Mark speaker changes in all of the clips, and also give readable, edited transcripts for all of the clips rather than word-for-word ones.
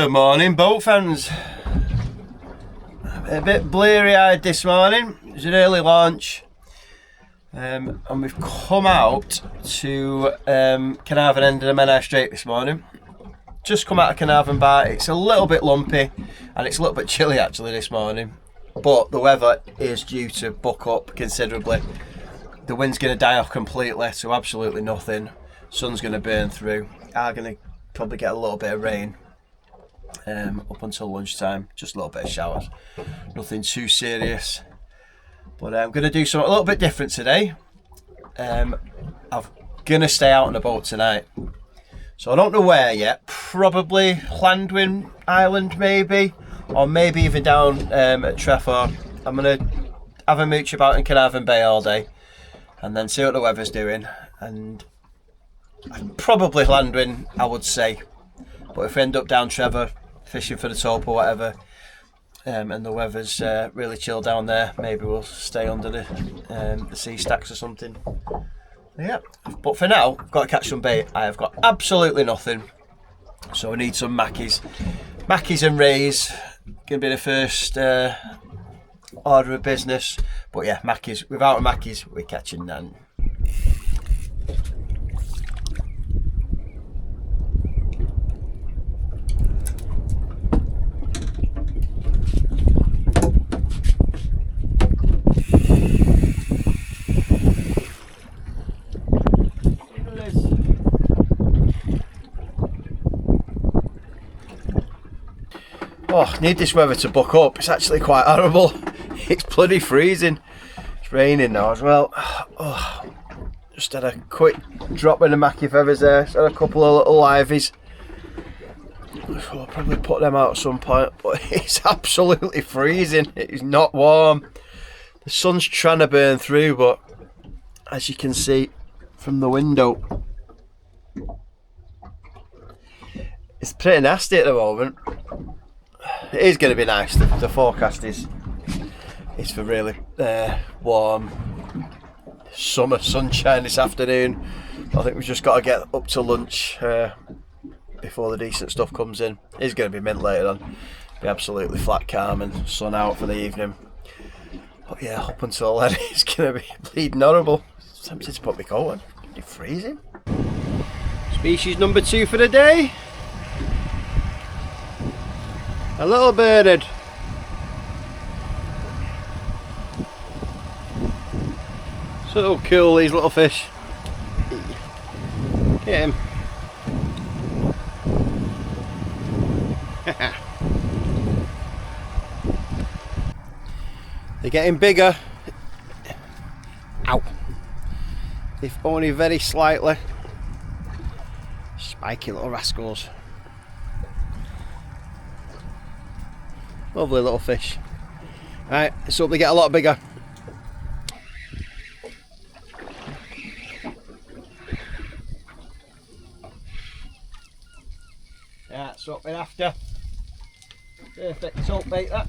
Speaker 1: Good morning, boat fans. A bit bleary-eyed this morning. It was an early launch, and we've come out to Caernarfon end of the Menai Strait this morning. Just come out of Caernarfon Bar. It's a little bit lumpy, and it's a little bit chilly actually this morning. But the weather is due to buck up considerably. The wind's going to die off completely, so absolutely nothing. Sun's going to burn through. Are going to probably get a little bit of rain up until lunchtime. Just a little bit of showers. Nothing too serious. But I'm going to do something a little bit different today. I'm going to stay out on the boat tonight. So I don't know where yet. Probably Llandwyn Island maybe. Or maybe even down at Trefor. I'm going to have a mooch about in Caernarfon Bay all day. And then see what the weather's doing. And probably Llandwyn, I would say. But if we end up down Trevor, fishing for the taupe or whatever, and the weather's really chill down there, maybe we'll stay under the sea stacks or something. Yeah, but for now, I've got to catch some bait. I have got absolutely nothing, so I need some mackies. Mackies and rays, going to be the first order of business. But yeah, mackies. Without mackies, we're catching none. Oh, need this weather to buck up. It's actually quite horrible. It's bloody freezing. It's raining now as well. Oh, just had a quick drop in the mackie feathers there. Just had a couple of little liveys. I'll probably put them out at some point, but it's absolutely freezing. It's not warm. The sun's trying to burn through, but as you can see from the window, it's pretty nasty at the moment. It is going to be nice. The forecast is for really warm summer sunshine this afternoon. I think we've just got to get up to lunch before the decent stuff comes in. It's going to be mint later on. Be absolutely flat calm and sun out for the evening. But yeah, up until then it's going to be bleeding horrible. I'm tempted to put my coat on. It's freezing. Species number 2 for the day. A little birded. So cool, these little fish. Get him. They're getting bigger. Ow. If only very slightly. Spiky little rascals. Lovely little fish. Right, let's hope they get a lot bigger. Yeah, that's what we're after. Perfect salt bait that.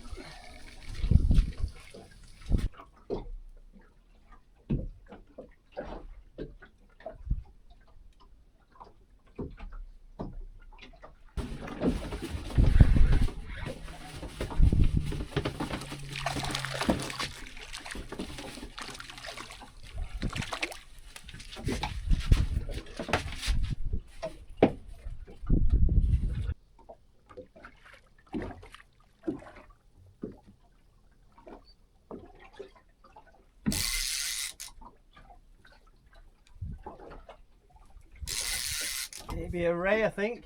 Speaker 1: Maybe a ray, I think.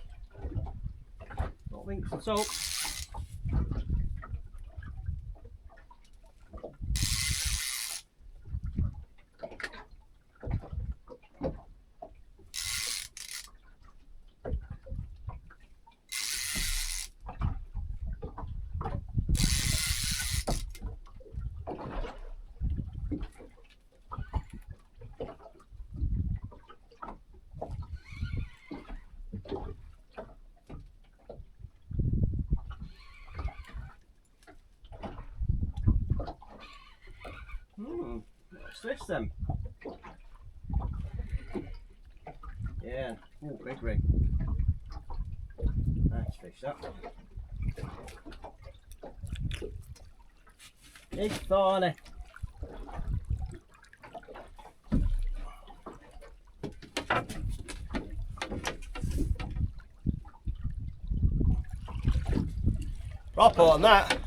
Speaker 1: Don't think so. What's this then? Yeah, oh, big rig. Nice fish that. Big thorny. Proper on that.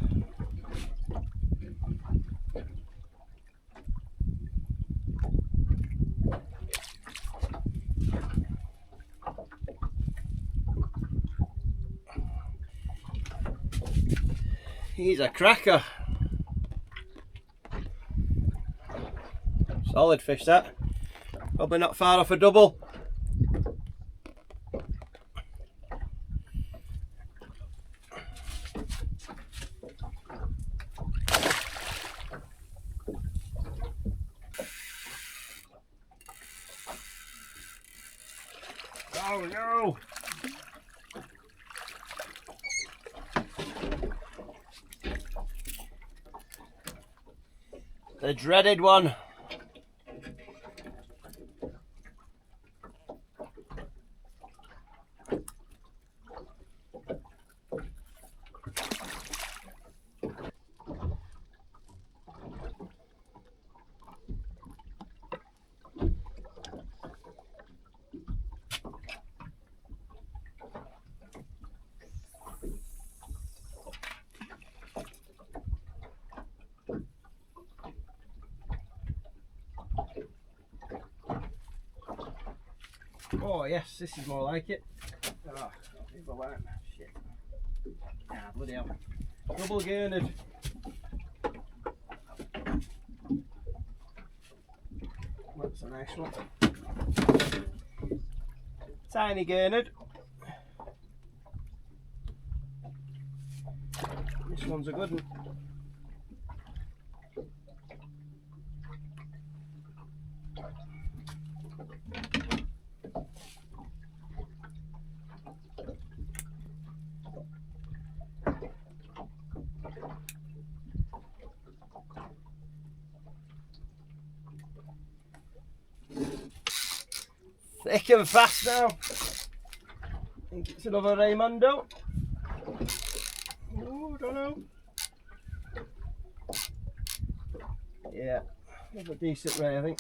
Speaker 1: He's a cracker. Solid fish that. Probably not far off a double. Oh no! The dreaded one. Oh yes, this is more like it. Oh, shit. Ah, bloody hell. Double gained. That's a nice one. Tiny gained. This one's a good one. Thick and fast now. I think it's another Raymundo. Oh, don't know. Yeah, another decent ray, I think.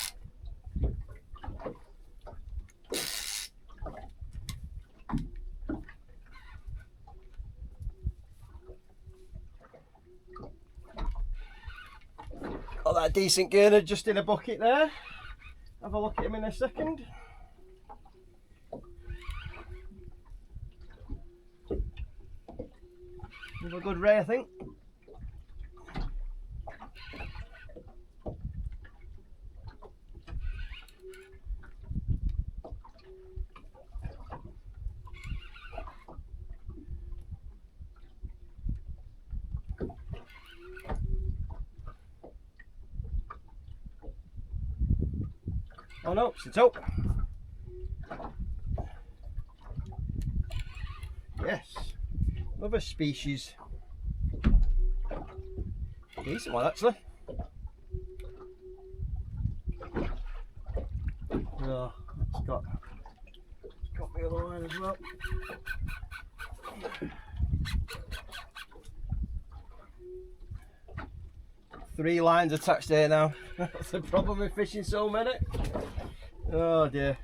Speaker 1: Got that decent gainer just in a bucket there. Have a look at him in a second. Another good ray, I think. Oh no, it's up. Yes, another species. Decent one actually. Oh, it's got the other line as well. Three lines attached there now. That's the problem with fishing so many. Oh dear.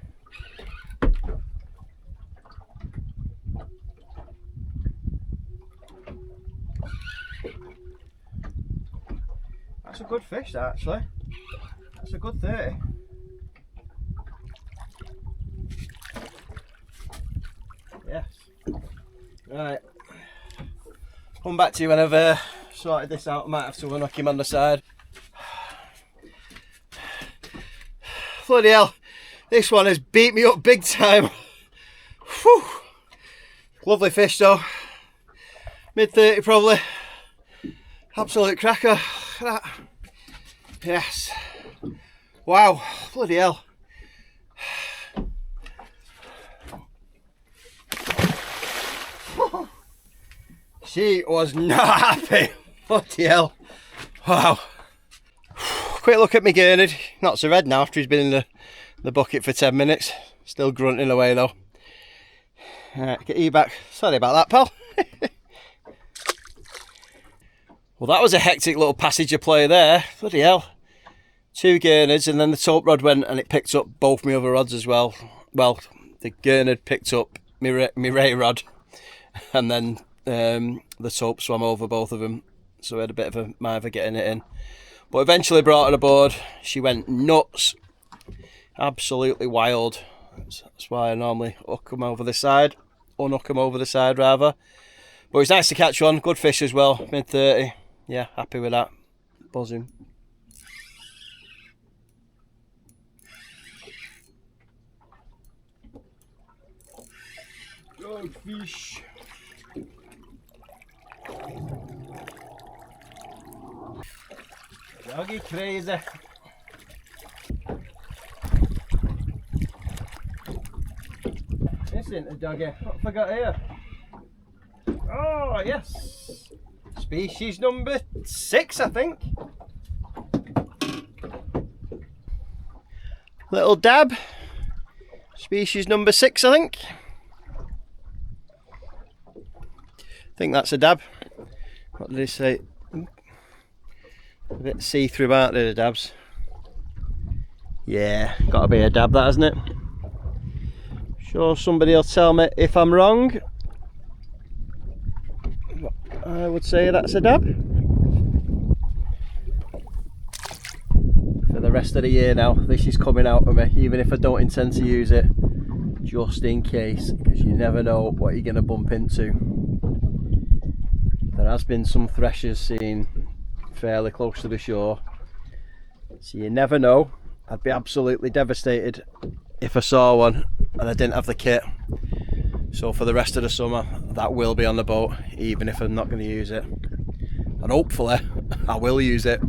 Speaker 1: That's a good fish, that, actually. That's a good 30. Yes. Right. Come back to you when I've sorted this out. I might have to knock him on the side. Bloody hell. This one has beat me up big time. Whew. Lovely fish though. Mid-30 probably. Absolute cracker. Look at that. Yes. Wow. Bloody hell. She was not happy. Bloody hell. Wow. Quick look at me gained. Not so red now after he's been in the bucket for 10 minutes. Still grunting away though. Alright, get you back. Sorry about that, pal. Well, that was a hectic little passage of play there. Bloody hell. 2 gurnards, and then the taupe rod went and it picked up both my other rods as well. Well, the gurnard picked up my ray rod, and then the taupe swam over both of them. So we had a bit of a mither getting it in. But eventually brought her aboard. She went nuts. Absolutely wild. That's why I normally hook them over the side. Unhook them over the side rather. But it's nice to catch one. Good fish as well. Mid-30. Yeah, happy with that. Buzzing. Good fish. Doggy crazy. This isn't a doggy. What have I got here? Oh, yes. Species number 6, I think. Little dab. Species number 6, I think. I think that's a dab. What did they say? A bit see-through, aren't they, the dabs? Yeah, gotta be a dab, that, hasn't it? Sure, somebody will tell me if I'm wrong. I would say that's a dab. For the rest of the year now, this is coming out of me, even if I don't intend to use it, just in case, because you never know what you're going to bump into. There has been some threshers seen fairly close to the shore, so you never know. I'd be absolutely devastated if I saw one and I didn't have the kit. So for the rest of the summer, that will be on the boat, even if I'm not going to use it. And hopefully, I will use it,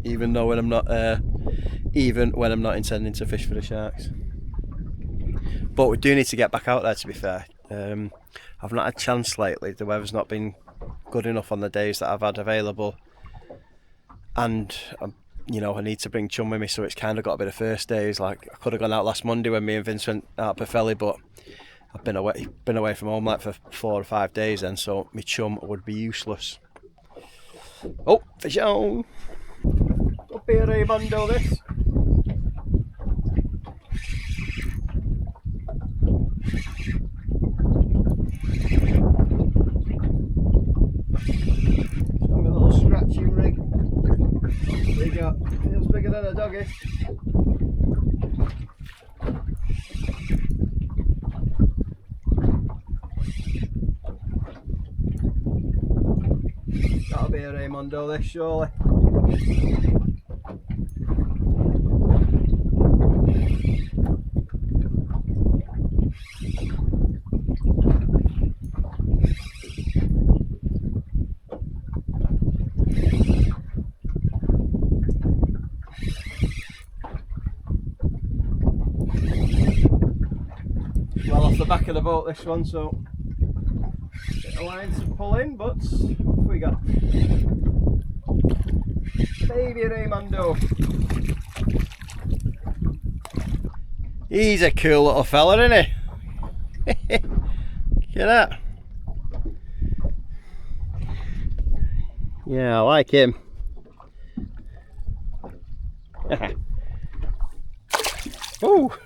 Speaker 1: even when I'm not intending to fish for the sharks. But we do need to get back out there, to be fair. I've not had a chance lately. The weather's not been good enough on the days that I've had available, and you know, I need to bring chum with me, so it's kind of got a bit of first days. Like, I could have gone out last Monday when me and Vince went out to Purfelly, but I've been away from home like for 4 or 5 days then, so my chum would be useless. Oh, fish on! Up here, Raymondo, this. Show me a little scratching rig. Bigger, feels bigger than a doggy. That'll be a Raymondo, this, surely. Well off the back of the boat, this one, so bit of line to pull in, but what we got? Baby Raymondo. He's a cool little fella, isn't he? Look at that. Yeah, I like him. Oh.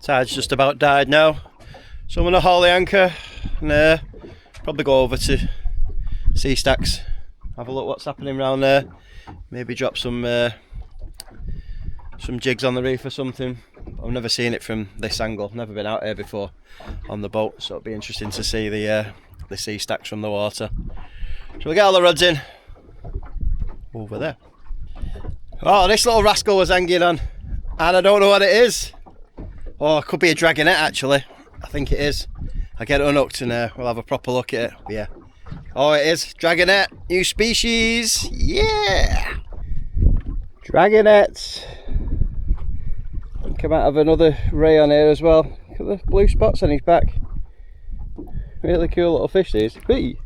Speaker 1: Tide's just about died now, so I'm going to haul the anchor and probably go over to Sea Stacks, have a look what's happening around there, maybe drop some jigs on the reef or something. I've never seen it from this angle, never been out here before on the boat, so it'll be interesting to see the Sea Stacks from the water. So we'll get all the rods in over there. Oh, this little rascal was hanging on, and I don't know what it is. Oh, it could be a dragonette actually. I think it is. I'll get it unhooked and we'll have a proper look at it. Yeah. Oh, it is. Dragonette. New species. Yeah. Dragonettes. I think I might have another ray on here as well. Look at the blue spots on his back. Really cool little fish these. Whee!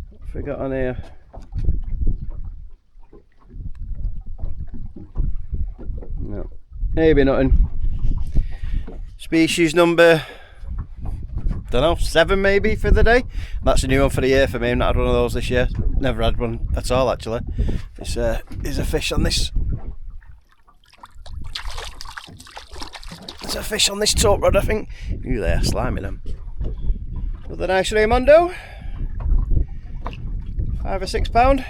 Speaker 1: What have we got on here? No. Maybe nothing. Species number, don't know, 7 maybe for the day. That's a new one for the year for me. I've not had one of those this year. Never had one at all actually. There's a fish on this. There's a fish on this top rod, I think. Ooh, they're sliming them. Another nice Raimondo. £5 or £6.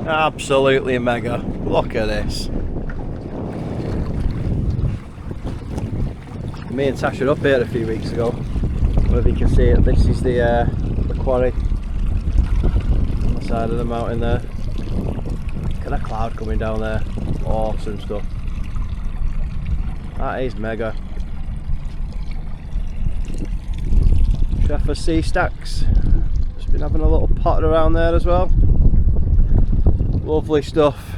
Speaker 1: Absolutely mega. Look at this. Me and Tash were up here a few weeks ago. Whether you can see it, this is the quarry on the side of the mountain there. Look at that cloud coming down there. Awesome stuff. That is mega. Sheffer sea stacks. Just been having a little potter around there as well. Lovely stuff.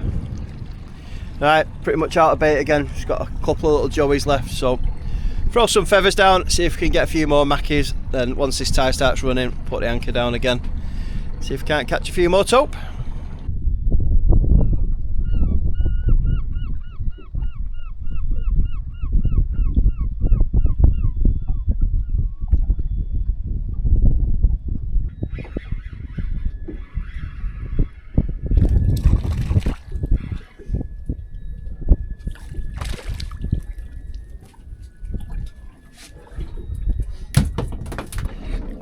Speaker 1: Right, pretty much out of bait again. Just got a couple of little joeys left, so throw some feathers down, see if we can get a few more mackies. Then once this tide starts running, put the anchor down again. See if we can't catch a few more taupe.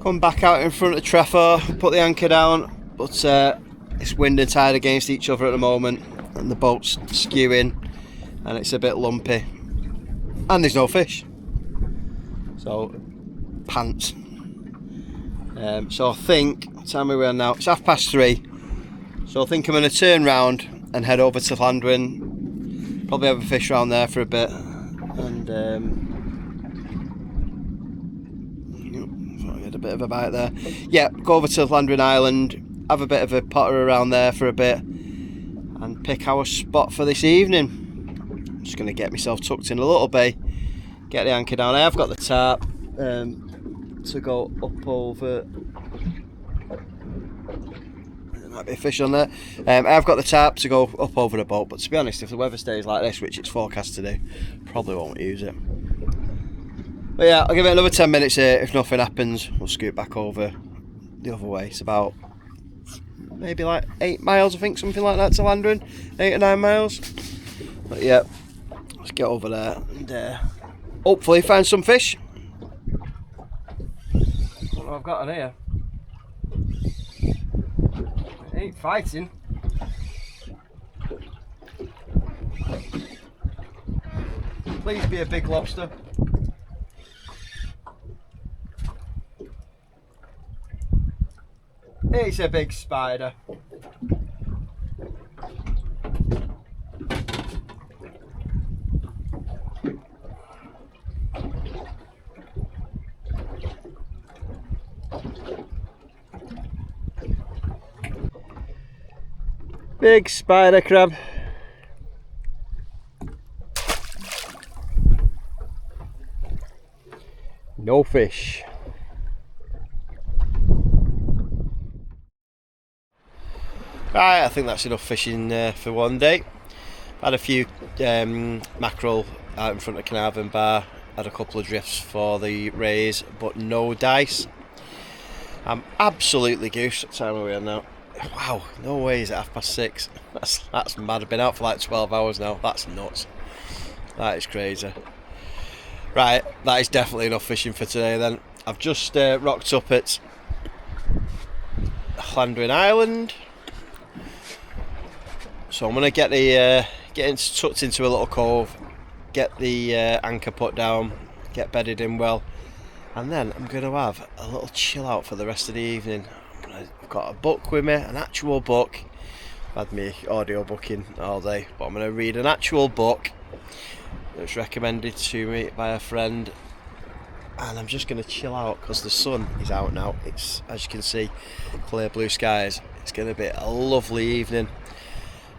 Speaker 1: Come back out in front of Caernarfon, put the anchor down, but it's wind and tide against each other at the moment and the boat's skewing and it's a bit lumpy and there's no fish, so pants. So I think, what time are we on now? It's 3:30, so I think I'm going to turn round and head over to Llandwin, probably have a fish around there for a bit and a bit of a bite there. Yeah, go over to Llandwin Island, have a bit of a potter around there for a bit and pick our spot for this evening. I'm just going to get myself tucked in a little bay, get the anchor down. I have got the tarp to go up over. There might be a fish on there. I've got the tarp to go up over the boat, but to be honest, if the weather stays like this, which it's forecast to do, probably won't use it. But yeah, I'll give it another 10 minutes here. If nothing happens, we'll scoot back over the other way. It's about maybe like 8 miles, I think, something like that to Llandwin. 8 or 9 miles. But yeah, let's get over there and hopefully find some fish. What I've got on here? It ain't fighting. Please be a big lobster. It's a big spider. Big spider crab. No fish. Right, I think that's enough fishing for one day. Had a few mackerel out in front of Caernarfon Bar, had a couple of drifts for the rays, but no dice. I'm absolutely goose. What time are we on now? Wow, no way is it 6:30. That's mad. I've been out for like 12 hours now. That's nuts. That is crazy. Right, that is definitely enough fishing for today then. I've just rocked up at Llandwyn Island, so I'm going to get the tucked into a little cove, get the anchor put down, get bedded in well, and then I'm going to have a little chill out for the rest of the evening. I've got a book with me, an actual book. I've had me audio booking all day, but I'm going to read an actual book that's recommended to me by a friend, and I'm just going to chill out because the sun is out now. It's, as you can see, clear blue skies. It's going to be a lovely evening.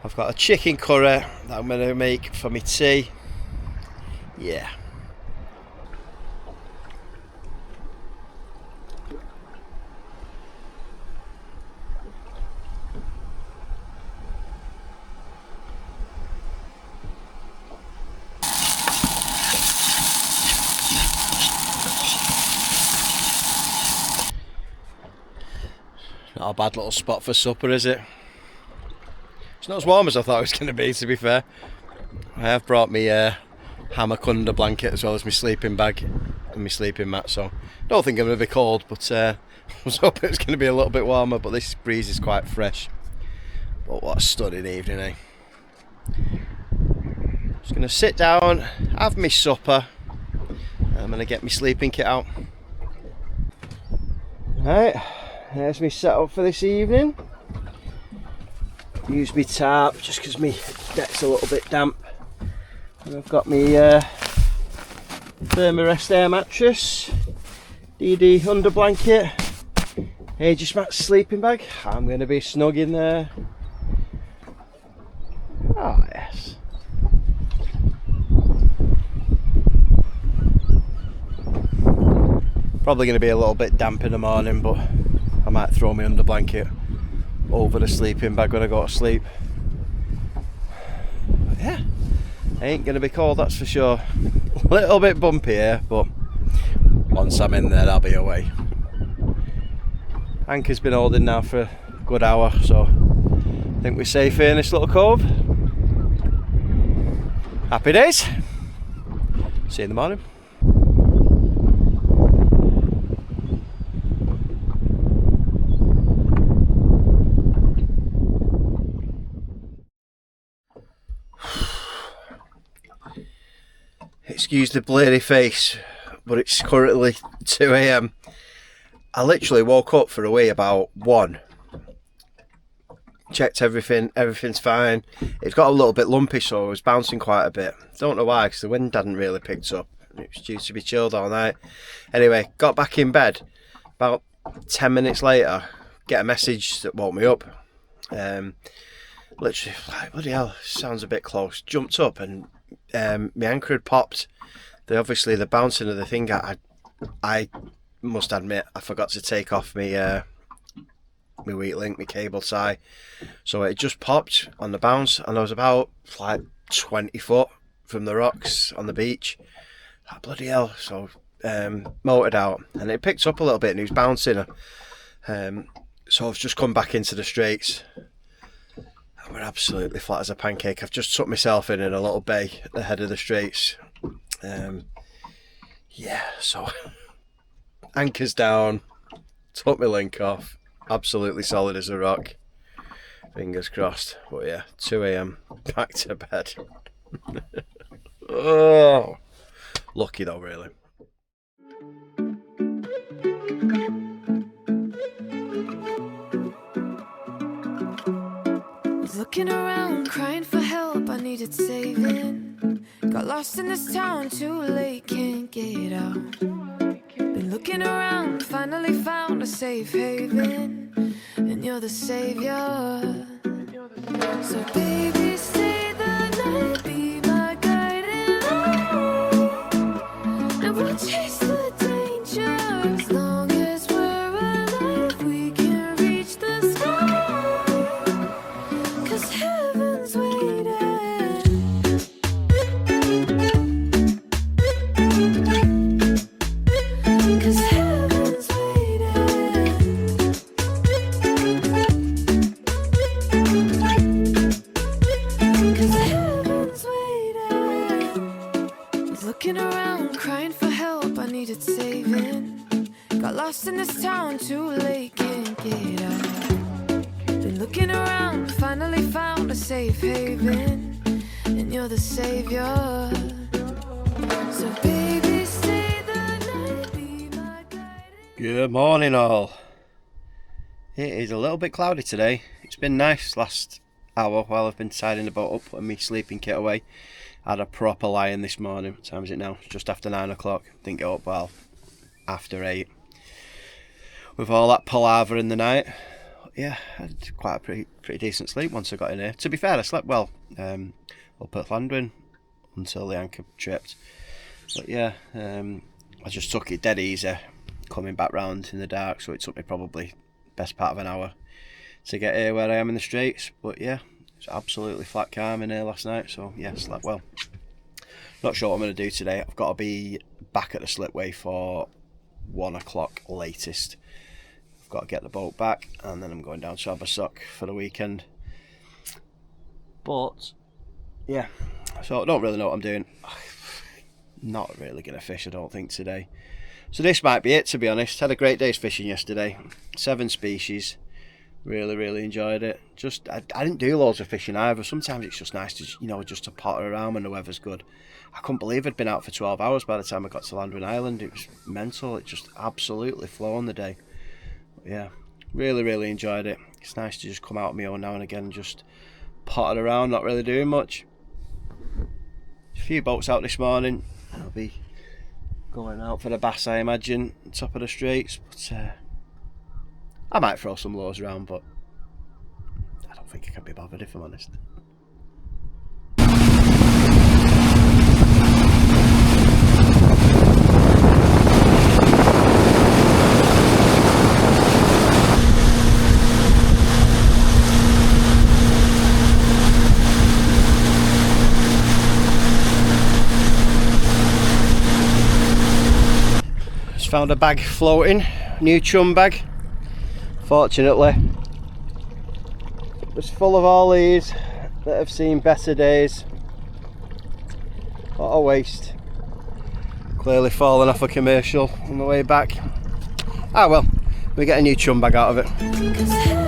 Speaker 1: I've got a chicken curry that I'm going to make for my tea. Yeah. Not a bad little spot for supper, is it? It's not as warm as I thought it was going to be fair. I have brought me hammock under blanket as well as my sleeping bag and my sleeping mat, so I don't think I'm going to be cold, but I was hoping it was going to be a little bit warmer, but this breeze is quite fresh. But what a stunning evening, eh? Just going to sit down, have my supper, and I'm going to get my sleeping kit out. Right. There's my setup for this evening. Use my tarp just because my deck's a little bit damp. And I've got my Thermarest air mattress, DD under blanket, Aegis Max sleeping bag. I'm going to be snug in there. Oh yes. Probably going to be a little bit damp in the morning, but I might throw my under blanket over the sleeping bag when I go to sleep. But yeah, ain't gonna be cold, that's for sure. A little bit bumpy here, but once I'm in there I'll be away. Anchor's been holding now for a good hour, so I think we're safe here in this little cove. Happy days. See you in the morning. Excuse the blurry face, but it's currently 2 AM. I literally woke up for a wee about 1. Checked everything's fine. It's got a little bit lumpy, so I was bouncing quite a bit. Don't know why, because the wind hadn't really picked up. It was due to be chilled all night. Anyway, got back in bed. About 10 minutes later, get a message that woke me up. Literally, like, bloody hell, sounds a bit close. Jumped up and my anchor had popped. Obviously the bouncing of the thing, I must admit I forgot to take off my weak link, my cable tie, so it just popped on the bounce, and I was about like 20 foot from the rocks on the beach. Like, bloody hell. So motored out, and it picked up a little bit and it was bouncing, so I've just come back into the straights. We're absolutely flat as a pancake. I've just tucked myself in a little bay at the head of the straights. Yeah, so anchor's down, took my link off, absolutely solid as a rock. Fingers crossed. But yeah, 2 AM, back to bed. Oh, lucky though, really.
Speaker 2: Looking around, crying for help, I needed saving. Got lost in this town, too late, can't get out. Been looking around, finally found a safe haven, and you're the savior. So baby, stay the night, be my guiding light, and we'll chase the danger. As long as we're alive, we can reach the sky. Heaven's waiting. Cause heaven's waiting. lost in this town, too late, can't get out. Been looking around, finally found a safe haven, and you're the savior. So baby, stay the night, be my guidance.
Speaker 1: Good morning all. It is a little bit cloudy today. It's been nice last hour while I've been tidying the boat up, putting my sleeping kit away. I had a proper lie-in this morning. What time is it now? It's just after 9 o'clock. Didn't get up well after 8. With all that palaver in the night. Yeah, I had quite a pretty decent sleep once I got in here. To be fair, I slept well up at Llandwin until the anchor tripped. But yeah, I just took it dead easy coming back round in the dark, so it took me probably best part of an hour to get here where I am in the Straits. But yeah, it's absolutely flat calm in here last night, so yeah, slept well. Not sure what I'm going to do today. I've got to be back at the slipway for 1 o'clock latest. I've got to get the boat back, and then I'm going down to Abersock for the weekend. But yeah, so I don't really know what I'm doing. Not really going to fish, I don't think, today. So this might be it, to be honest. Had a great day's fishing yesterday. 7 species. Really enjoyed it. Just I didn't do loads of fishing either. Sometimes it's just nice to, you know, just to potter around when the weather's good. I couldn't believe I'd been out for 12 hours by the time I got to Llandwin Island. It was mental. It just absolutely flew on the day. But yeah, really enjoyed it. It's nice to just come out on my own now and again and just potter around, not really doing much. A few boats out this morning. I'll be going out for the bass, I imagine, top of the Straits. But I might throw some lures around, but I don't think I can be bothered, if I'm honest. Just found a bag floating, new chum bag. Fortunately, it was full of all these that have seen better days. What a waste. Clearly fallen off a commercial on the way back. Ah well, we get a new chum bag out of it.